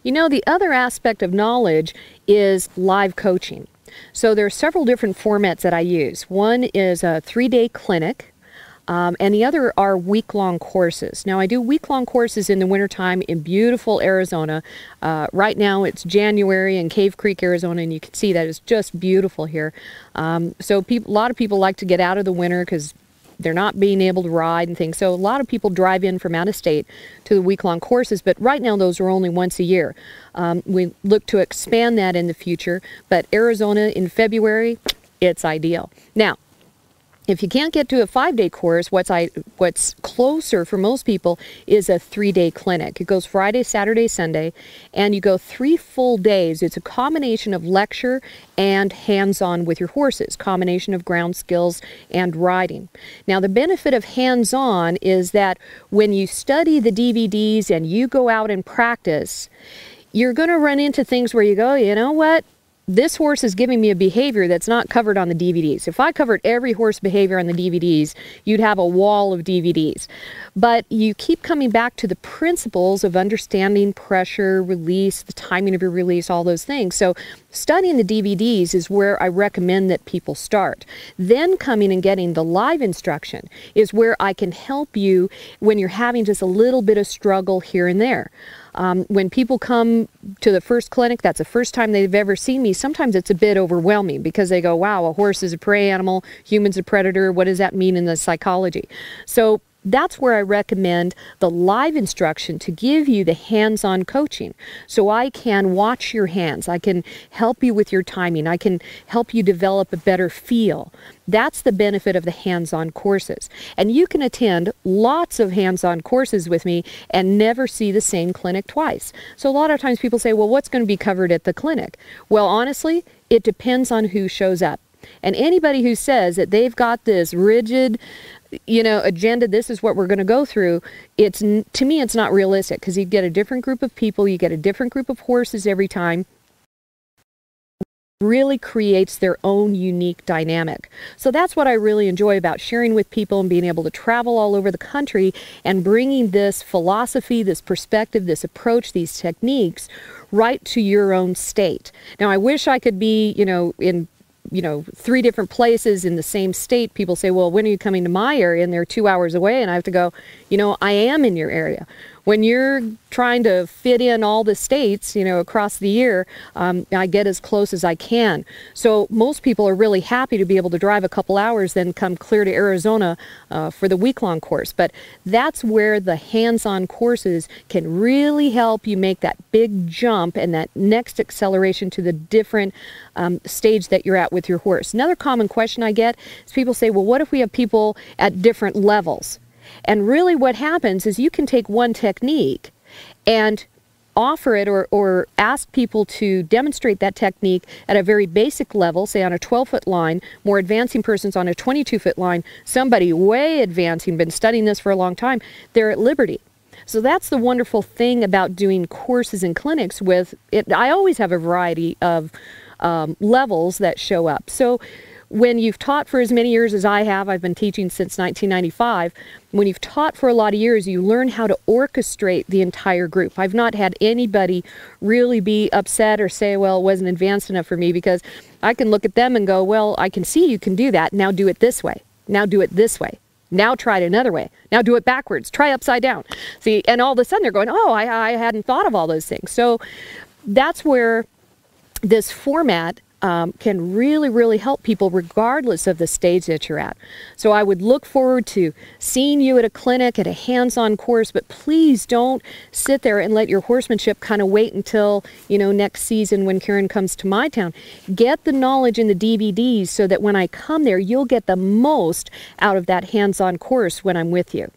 You know, the other aspect of knowledge is live coaching. So there are several different formats that I use. One is a 3-day clinic, and the other are week-long courses. Now, I do week-long courses in the wintertime in beautiful Arizona. Right now, it's January in Cave Creek, Arizona, and you can see that it's just beautiful here. So a lot of people like to get out of the winter because they're not being able to ride and things. So a lot of people drive in from out of state to the week-long courses, but right now those are only once a year. We look to expand that in the future, but Arizona in February, it's ideal. Now, if you can't get to a 5-day course, what's closer for most people is a 3-day clinic. It goes Friday, Saturday, Sunday, and you go 3 full days. It's a combination of lecture and hands-on with your horses, combination of ground skills and riding. Now, the benefit of hands-on is that when you study the DVDs and you go out and practice, you're going to run into things where you go, you know what? This horse is giving me a behavior that's not covered on the DVDs. If I covered every horse behavior on the DVDs, you'd have a wall of DVDs. But you keep coming back to the principles of understanding pressure, release, the timing of your release, all those things. So studying the DVDs is where I recommend that people start. Then coming and getting the live instruction is where I can help you when you're having just a little bit of struggle here and there. When people come to the first clinic, that's the first time they've ever seen me, sometimes it's a bit overwhelming because they go, wow, a horse is a prey animal, human's a predator, what does that mean in the psychology? So that's where I recommend the live instruction to give you the hands-on coaching. So I can watch your hands, I can help you with your timing, I can help you develop a better feel. That's the benefit of the hands-on courses. And you can attend lots of hands-on courses with me and never see the same clinic twice. So a lot of times people say, well, what's going to be covered at the clinic? Well, honestly, it depends on who shows up. And anybody who says that they've got this rigid, agenda, this is what we're going to go through, to me, it's not realistic because you get a different group of people, you get a different group of horses every time. Really creates their own unique dynamic. So that's what I really enjoy about sharing with people and being able to travel all over the country and bringing this philosophy, this perspective, this approach, these techniques right to your own state. Now, I wish I could be, in 3 different places in the same state. People say, well, when are you coming to my area? And they're 2 hours away. And I have to go, I am in your area. When you're trying to fit in all the states, across the year, I get as close as I can. So most people are really happy to be able to drive a couple hours, then come clear to Arizona for the week-long course. But that's where the hands-on courses can really help you make that big jump and that next acceleration to the different stage that you're at with your horse. Another common question I get is people say, well, what if we have people at different levels? And really what happens is you can take one technique and offer it or ask people to demonstrate that technique at a very basic level, say on a 12-foot line, more advancing person's on a 22-foot line, somebody way advancing, been studying this for a long time, they're at liberty. So that's the wonderful thing about doing courses and clinics with it. I always have a variety of levels that show up. So when you've taught for as many years as I have, I've been teaching since 1995, when you've taught for a lot of years, you learn how to orchestrate the entire group. I've not had anybody really be upset or say, well, it wasn't advanced enough for me, because I can look at them and go, well, I can see you can do that. Now do it this way. Now do it this way. Now try it another way. Now do it backwards. Try upside down. See, and all of a sudden they're going, oh, I hadn't thought of all those things. So that's where this format can really, really help people regardless of the stage that you're at. So I would look forward to seeing you at a clinic, at a hands-on course, but please don't sit there and let your horsemanship kind of wait until, next season when Karen comes to my town. Get the knowledge in the DVDs so that when I come there, you'll get the most out of that hands-on course when I'm with you.